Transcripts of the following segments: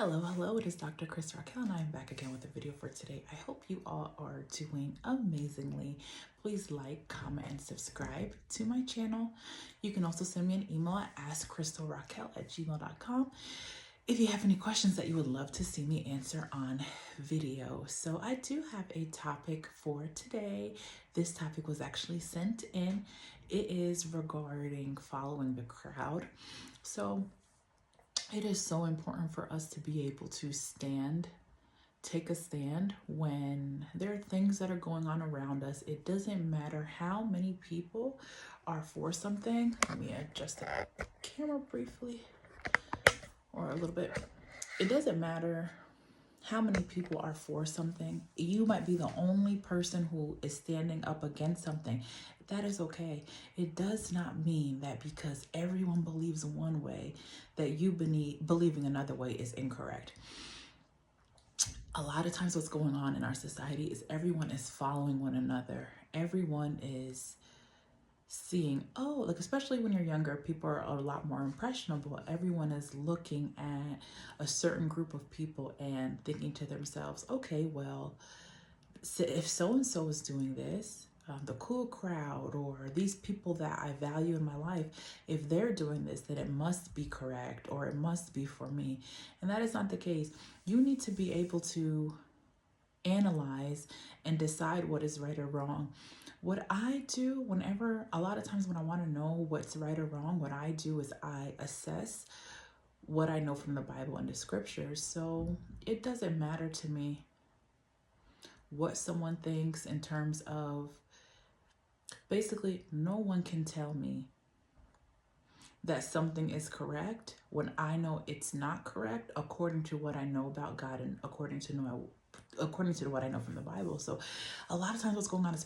Hello, it is Dr. Askkrystalracquel and I am back again with a video for today. I hope you all are doing amazingly. Please like, comment, and subscribe to my channel. You can also send me an email at askkrystalracquel@gmail.com if you have any questions that you would love to see me answer on video. So I do have a topic for today. This topic was actually sent in. It is regarding following the crowd. So it is so important for us to be able to take a stand when there are things that are going on around us. It doesn't matter how many people are for something. Let me adjust the camera briefly or a little bit. It doesn't matter how many people are for something. You might be the only person who is standing up against something. That is okay. It does not mean that because everyone believes one way, that you believing another way is incorrect. A lot of times what's going on in our society is everyone is following one another. Everyone is seeing, oh, like especially when you're younger, people are a lot more impressionable. Everyone is looking at a certain group of people and thinking to themselves, okay, well, if so-and-so is doing this, the cool crowd or these people that I value in my life, if they're doing this, then it must be correct or it must be for me. And that is not the case. You need to be able to analyze and decide what is right or wrong. What I do a lot of times when I want to know what's right or wrong, what I do is I assess what I know from the Bible and the scriptures. So it doesn't matter to me what someone thinks in terms of, basically, no one can tell me that something is correct when I know it's not correct according to what I know about God and according to what I know from the Bible. So a lot of times what's going on is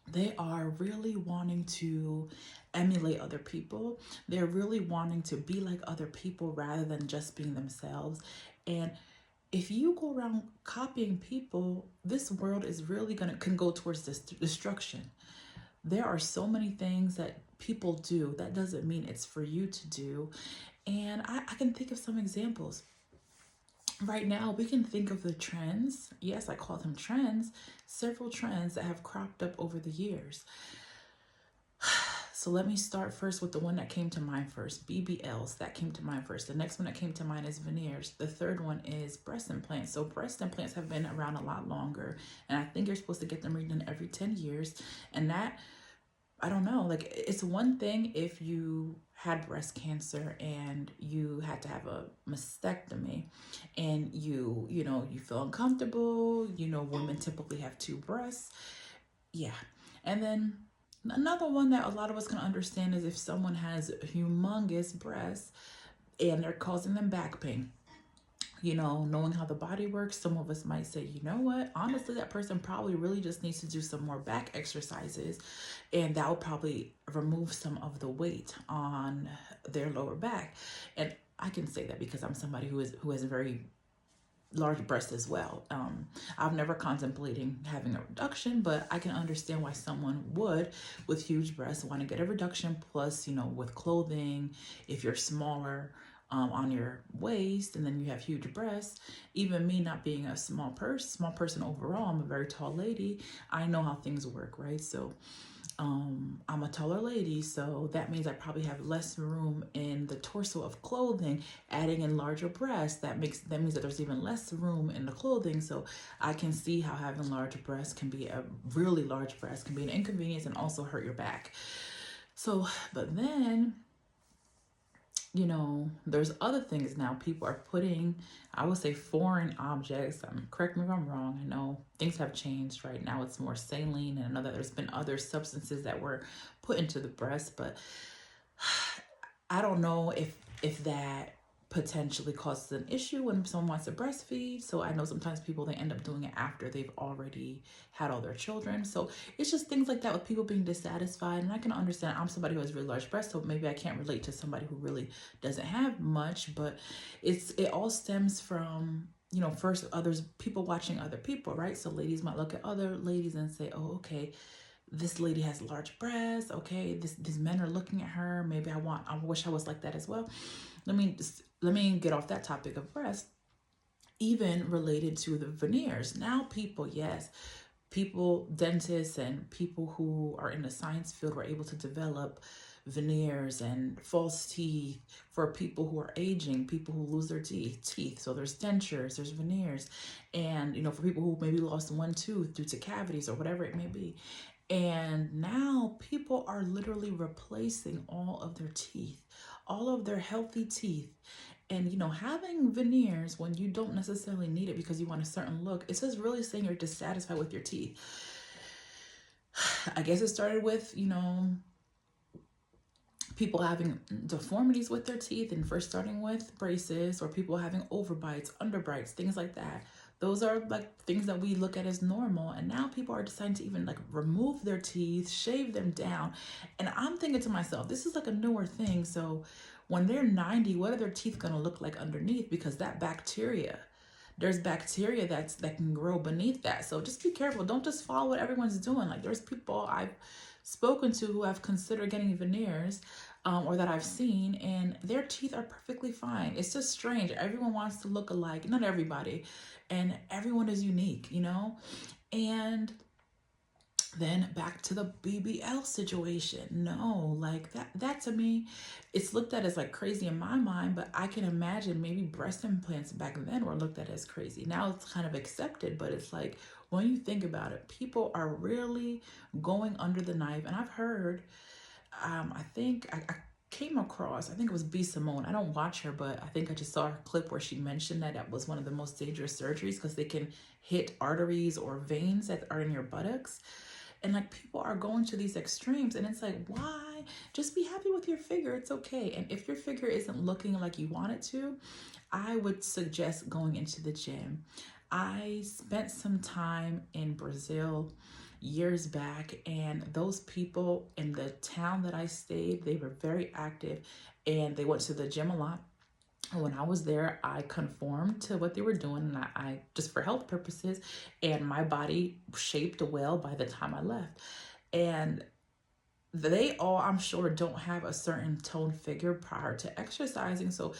they are really wanting to emulate other people. They're really wanting to be like other people rather than just being themselves. And if you go around copying people, this world is really can go towards this destruction. There are so many things that people do. That doesn't mean it's for you to do. And I can think of some examples. Right now, we can think of the trends. Yes, I call them trends. Several trends that have cropped up over the years. So let me start first with the one that came to mind first. BBLs, that came to mind first. The next one that came to mind is veneers. The third one is breast implants. So breast implants have been around a lot longer. And I think you're supposed to get them redone every 10 years. And that, I don't know, like it's one thing if you had breast cancer and you had to have a mastectomy and you feel uncomfortable, women typically have two breasts. Yeah. And then another one that a lot of us can understand is if someone has humongous breasts and they're causing them back pain. Knowing how the body works, some of us might say, you know what, honestly, that person probably really just needs to do some more back exercises, and that will probably remove some of the weight on their lower back. And I can say that because I'm somebody who has a very large breasts as well. I've never contemplating having a reduction, but I can understand why someone would, with huge breasts, want to get a reduction. Plus, with clothing, if you're smaller on your waist and then you have huge breasts, even me not being a small person overall, I'm a very tall lady. I know how things work, right? So I'm a taller lady, so that means I probably have less room in the torso of clothing. Adding in larger breasts, that means that there's even less room in the clothing. So I can see how having large breasts can be really large breasts can be an inconvenience and also hurt your back. So, but then, there's other things now. People are putting, I would say, foreign objects. Correct me if I'm wrong. I know things have changed right now. It's more saline, and I know that there's been other substances that were put into the breast, but I don't know if that potentially causes an issue when someone wants to breastfeed. So I know sometimes people, they end up doing it after they've already had all their children. So it's just things like that with people being dissatisfied. And I can understand, I'm somebody who has really large breasts, so maybe I can't relate to somebody who really doesn't have much, but it all stems from, first people watching other people, right? So ladies might look at other ladies and say, oh, okay, this lady has large breasts. Okay, these men are looking at her. Maybe I wish I was like that as well. let me get off that topic of breast, even related to the veneers. Now, people, yes, people, dentists, and people who are in the science field were able to develop veneers and false teeth for people who are aging, people who lose their teeth. So there's dentures, there's veneers, and for people who maybe lost one tooth due to cavities or whatever it may be. And now people are literally replacing all of their teeth, all of their healthy teeth. And having veneers when you don't necessarily need it because you want a certain look, it's just really saying you're dissatisfied with your teeth. I guess it started with, people having deformities with their teeth and first starting with braces, or people having overbites, underbites, things like that. Those are like things that we look at as normal, and now people are deciding to even like remove their teeth, shave them down. And I'm thinking to myself, this is like a newer thing. So when they're 90, what are their teeth going to look like underneath? Because that bacteria, there's bacteria that can grow beneath that. So just be careful. Don't just follow what everyone's doing. Like, there's people I've spoken to who have considered getting veneers, or that I've seen, and their teeth are perfectly fine. It's just strange. Everyone wants to look alike. Not everybody, and everyone is unique, And then back to the BBL situation. No, like that to me, it's looked at as like crazy in my mind, but I can imagine maybe breast implants back then were looked at as crazy. Now it's kind of accepted, but it's like, when you think about it, people are really going under the knife. And I've heard, I think I came across, I think it was B. Simone. I don't watch her, but I think I just saw her clip where she mentioned that was one of the most dangerous surgeries because they can hit arteries or veins that are in your buttocks. And like, people are going to these extremes, and it's like, why? Just be happy with your figure. It's okay. And if your figure isn't looking like you want it to, I would suggest going into the gym. I spent some time in Brazil years back, and those people in the town that I stayed, they were very active and they went to the gym a lot. When I was there, I conformed to what they were doing, and I just for health purposes, and my body shaped well by the time I left. And they all, I'm sure, don't have a certain tone figure prior to exercising. So